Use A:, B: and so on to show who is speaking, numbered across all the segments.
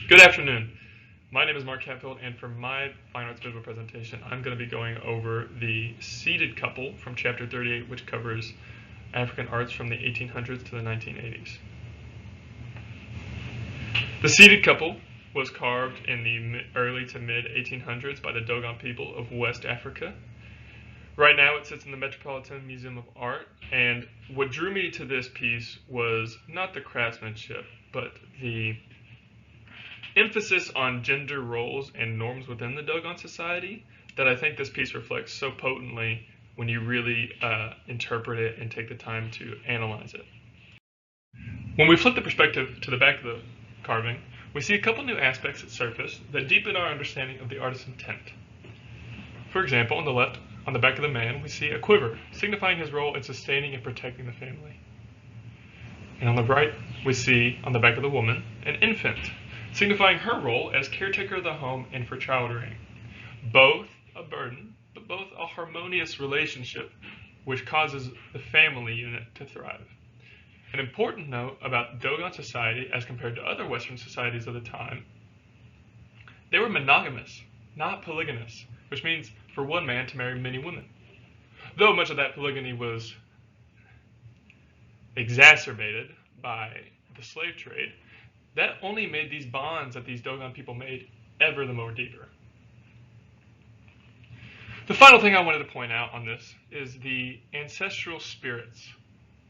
A: Good afternoon. My name is Mark Hatfield, and for my fine arts visual presentation, I'm going to be going over the seated couple from chapter 38, which covers African arts from the 1800s to the 1980s. The seated couple was carved in the early to mid 1800s by the Dogon people of West Africa. Right now it sits in the Metropolitan Museum of Art, and what drew me to this piece was not the craftsmanship, but the emphasis on gender roles and norms within the Dogon society that I think this piece reflects so potently when you really interpret it and take the time to analyze it. When we flip the perspective to the back of the carving, we see a couple new aspects that surface that deepen our understanding of the artist's intent. For example, on the left, on the back of the man, we see a quiver, signifying his role in sustaining and protecting the family. And on the right, we see, on the back of the woman, an infant, signifying her role as caretaker of the home and for child rearing. Both a burden, but both a harmonious relationship which causes the family unit to thrive. An important note about Dogon society as compared to other Western societies of the time, they were monogamous, not polygamous, which means for one man to marry many women. Though much of that polygamy was exacerbated by the slave trade, that only made these bonds that these Dogon people made ever the more deeper. The final thing I wanted to point out on this is the ancestral spirits,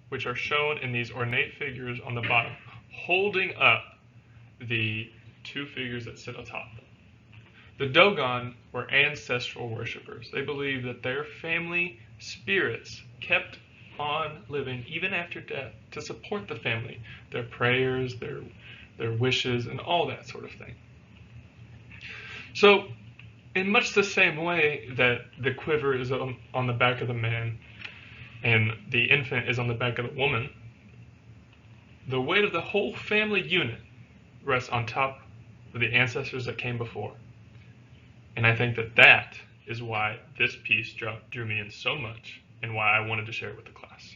A: which are shown in these ornate figures on the bottom, holding up the two figures that sit atop. The Dogon were ancestral worshippers. They believed that their family spirits kept on living even after death to support the family, their prayers, their wishes, and all that sort of thing. So, in much the same way that the quiver is on the back of the man and the infant is on the back of the woman, the weight of the whole family unit rests on top of the ancestors that came before. And I think that is why this piece drew me in so much and why I wanted to share it with the class.